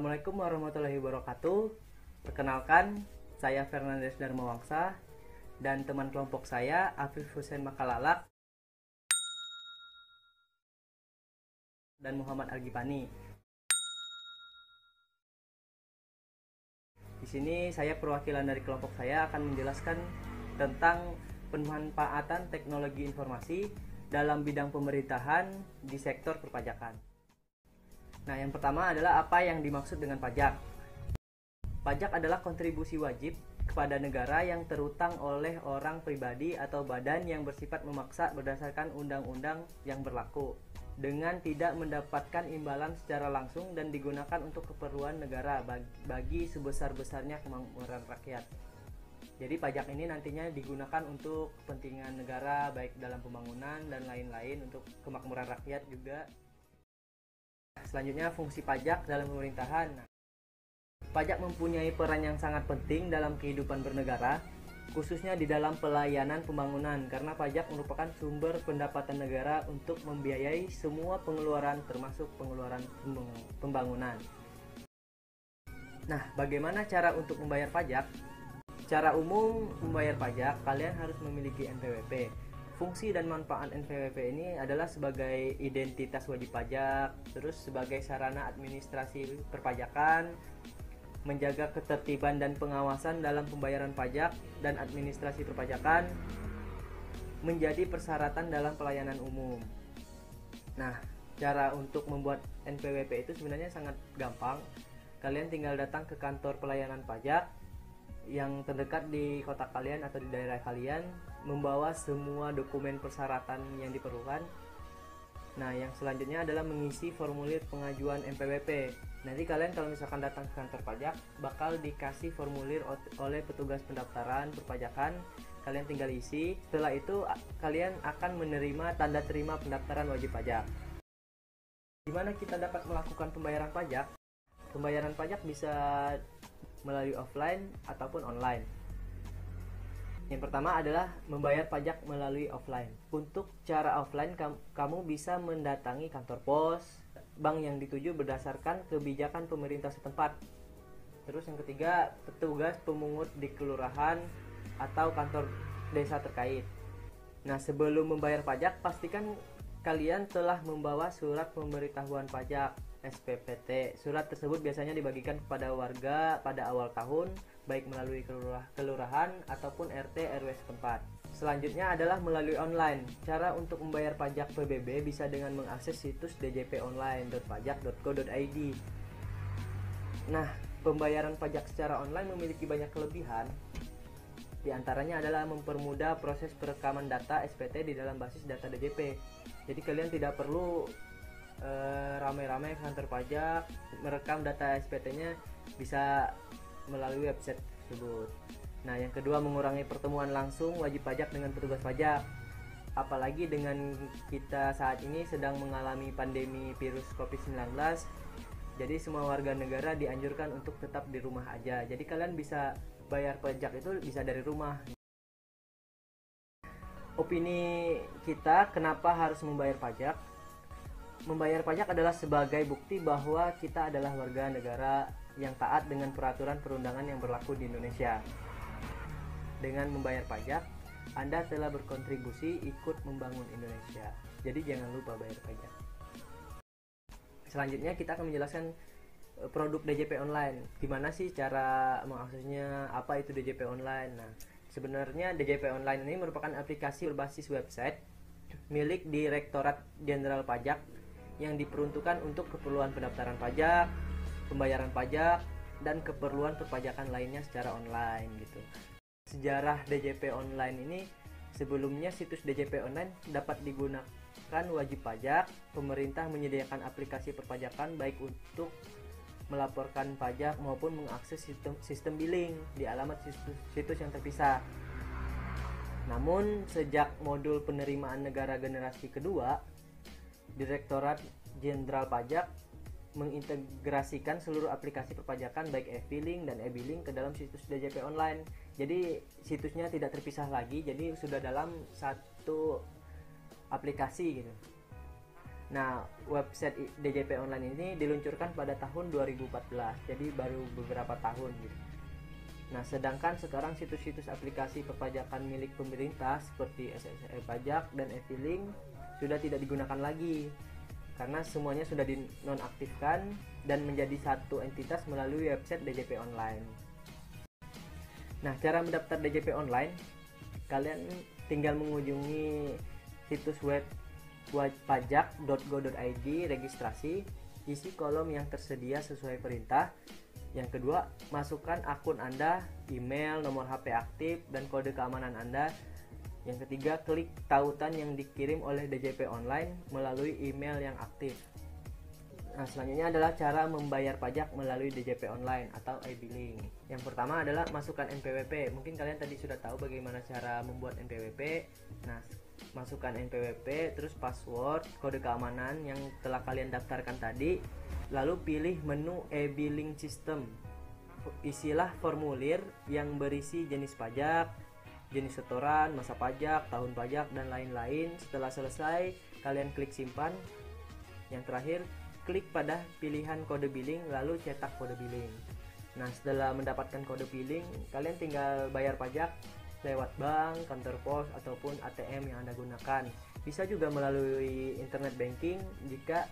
Assalamualaikum warahmatullahi wabarakatuh. Perkenalkan, saya Fernandes Darmawangsa dan teman kelompok saya Afif Hussein Makalalak dan Muhammad Algipani. Di sini saya perwakilan dari kelompok saya akan menjelaskan tentang pemanfaatan teknologi informasi dalam bidang pemerintahan di sektor perpajakan. Nah, yang pertama adalah apa yang dimaksud dengan pajak. Pajak adalah kontribusi wajib kepada negara yang terutang oleh orang pribadi atau badan yang bersifat memaksa berdasarkan undang-undang yang berlaku dengan tidak mendapatkan imbalan secara langsung dan digunakan untuk keperluan negara bagi sebesar-besarnya kemakmuran rakyat. Jadi pajak ini nantinya digunakan untuk kepentingan negara baik dalam pembangunan dan lain-lain, untuk kemakmuran rakyat juga. Selanjutnya, fungsi pajak dalam pemerintahan. Pajak mempunyai peran yang sangat penting dalam kehidupan bernegara, khususnya di dalam pelayanan pembangunan, karena pajak merupakan sumber pendapatan negara untuk membiayai semua pengeluaran termasuk pengeluaran pembangunan. Nah, bagaimana cara untuk membayar pajak? Secara umum, membayar pajak kalian harus memiliki NPWP. Fungsi dan manfaat NPWP ini adalah sebagai identitas wajib pajak, terus sebagai sarana administrasi perpajakan, menjaga ketertiban dan pengawasan dalam pembayaran pajak dan administrasi perpajakan, menjadi persyaratan dalam pelayanan umum. Nah, cara untuk membuat NPWP itu sebenarnya sangat gampang. Kalian tinggal datang ke kantor pelayanan pajak yang terdekat di kota kalian atau di daerah kalian, membawa semua dokumen persyaratan yang diperlukan. Nah, yang selanjutnya adalah mengisi formulir pengajuan NPWP. Nanti kalian kalau misalkan datang ke kantor pajak, bakal dikasih formulir oleh petugas pendaftaran perpajakan. Kalian tinggal isi. Setelah itu kalian akan menerima tanda terima pendaftaran wajib pajak. Gimana kita dapat melakukan pembayaran pajak? Pembayaran pajak bisa melalui offline ataupun online. Yang pertama adalah membayar pajak melalui offline. Untuk cara offline, kamu bisa mendatangi kantor pos, bank yang dituju berdasarkan kebijakan pemerintah setempat. Terus yang ketiga, petugas pemungut di kelurahan atau kantor desa terkait. Nah, sebelum membayar pajak, pastikan kalian telah membawa surat pemberitahuan pajak SPPT. Surat tersebut biasanya dibagikan kepada warga pada awal tahun, baik melalui kelurahan ataupun RT RW setempat. Selanjutnya adalah melalui online. Cara untuk membayar pajak PBB bisa dengan mengakses situs djponline.pajak.go.id. Nah, pembayaran pajak secara online memiliki banyak kelebihan. Di antaranya adalah mempermudah proses perekaman data SPT di dalam basis data DJP. Jadi kalian tidak perlu ramai-ramai ke kantor pajak merekam data SPT-nya, bisa melalui website tersebut. Nah, yang kedua, mengurangi pertemuan langsung wajib pajak dengan petugas pajak. Apalagi dengan kita saat ini sedang mengalami pandemi virus COVID-19, jadi semua warga negara dianjurkan untuk tetap di rumah aja. Jadi kalian bisa bayar pajak itu bisa dari rumah. Opini kita kenapa harus membayar pajak? Membayar pajak adalah sebagai bukti bahwa kita adalah warga negara yang taat dengan peraturan perundangan yang berlaku di Indonesia. Dengan membayar pajak, Anda telah berkontribusi ikut membangun Indonesia. Jadi jangan lupa bayar pajak. Selanjutnya kita akan menjelaskan produk DJP online. Gimana sih cara mengaksesnya? Apa itu DJP online? Nah, sebenarnya DJP online ini merupakan aplikasi berbasis website milik Direktorat Jenderal Pajak yang diperuntukkan untuk keperluan pendaftaran pajak, pembayaran pajak, dan keperluan perpajakan lainnya secara online gitu. Sejarah DJP online ini, sebelumnya situs DJP online dapat digunakan wajib pajak. Pemerintah menyediakan aplikasi perpajakan baik untuk melaporkan pajak maupun mengakses sistem billing di alamat situs yang terpisah. Namun sejak modul penerimaan negara generasi kedua, Direktorat Jenderal Pajak mengintegrasikan seluruh aplikasi perpajakan baik e-filing dan e-billing ke dalam situs DJP online. Jadi situsnya tidak terpisah lagi, jadi sudah dalam satu aplikasi gitu. Nah, website DJP Online ini diluncurkan pada tahun 2014, jadi baru beberapa tahun gitu. Nah, sedangkan sekarang situs-situs aplikasi perpajakan milik pemerintah seperti SSE Pajak dan e-filing sudah tidak digunakan lagi karena semuanya sudah dinonaktifkan dan menjadi satu entitas melalui website DJP Online. Nah, cara mendaftar DJP Online, kalian tinggal mengunjungi situs web pajak.go.id, registrasi, isi kolom yang tersedia sesuai perintah. Yang kedua, masukkan akun Anda, email, nomor HP aktif, dan kode keamanan Anda. Yang ketiga, klik tautan yang dikirim oleh DJP Online melalui email yang aktif. Nah, selanjutnya adalah cara membayar pajak melalui DJP Online atau e-billing. Yang pertama adalah masukkan NPWP. Mungkin kalian tadi sudah tahu bagaimana cara membuat NPWP. Nah, masukkan NPWP, terus password, kode keamanan yang telah kalian daftarkan tadi. Lalu pilih menu e-billing system. Isilah formulir yang berisi jenis pajak, jenis setoran, masa pajak, tahun pajak, dan lain-lain. Setelah selesai, kalian klik simpan. Yang terakhir, klik pada pilihan kode billing, lalu cetak kode billing. Nah, setelah mendapatkan kode billing, kalian tinggal bayar pajak lewat bank, kantor pos, ataupun ATM yang Anda gunakan. Bisa juga melalui internet banking jika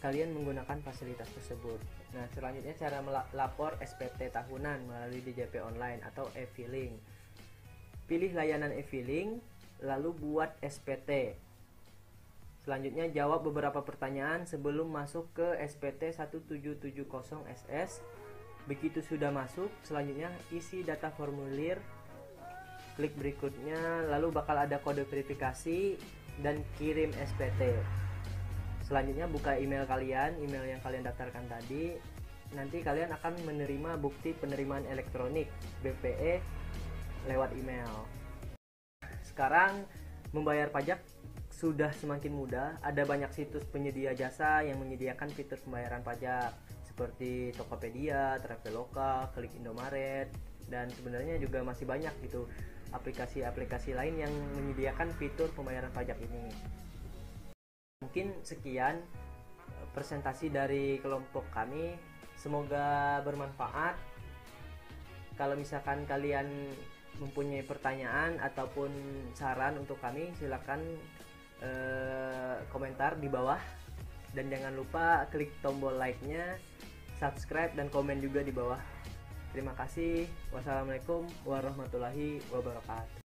kalian menggunakan fasilitas tersebut. Nah, selanjutnya cara melapor SPT tahunan melalui DJP Online atau e-filing. Pilih layanan e-filing, lalu buat SPT. Selanjutnya jawab beberapa pertanyaan sebelum masuk ke SPT 1770SS. Begitu sudah masuk, selanjutnya isi data formulir. Klik berikutnya, lalu bakal ada kode verifikasi dan kirim SPT. Selanjutnya buka email kalian, email yang kalian daftarkan tadi. Nanti kalian akan menerima bukti penerimaan elektronik BPE lewat email. Sekarang membayar pajak sudah semakin mudah. Ada banyak situs penyedia jasa yang menyediakan fitur pembayaran pajak seperti Tokopedia, Traveloka, Klik Indomaret, dan sebenarnya juga masih banyak gitu aplikasi-aplikasi lain yang menyediakan fitur pembayaran pajak ini. Mungkin sekian presentasi dari kelompok kami, semoga bermanfaat. Kalau misalkan kalian mempunyai pertanyaan ataupun saran untuk kami, silakan komentar di bawah, dan jangan lupa klik tombol like-nya, subscribe, dan komen juga di bawah. Terima kasih. Wassalamualaikum warahmatullahi wabarakatuh.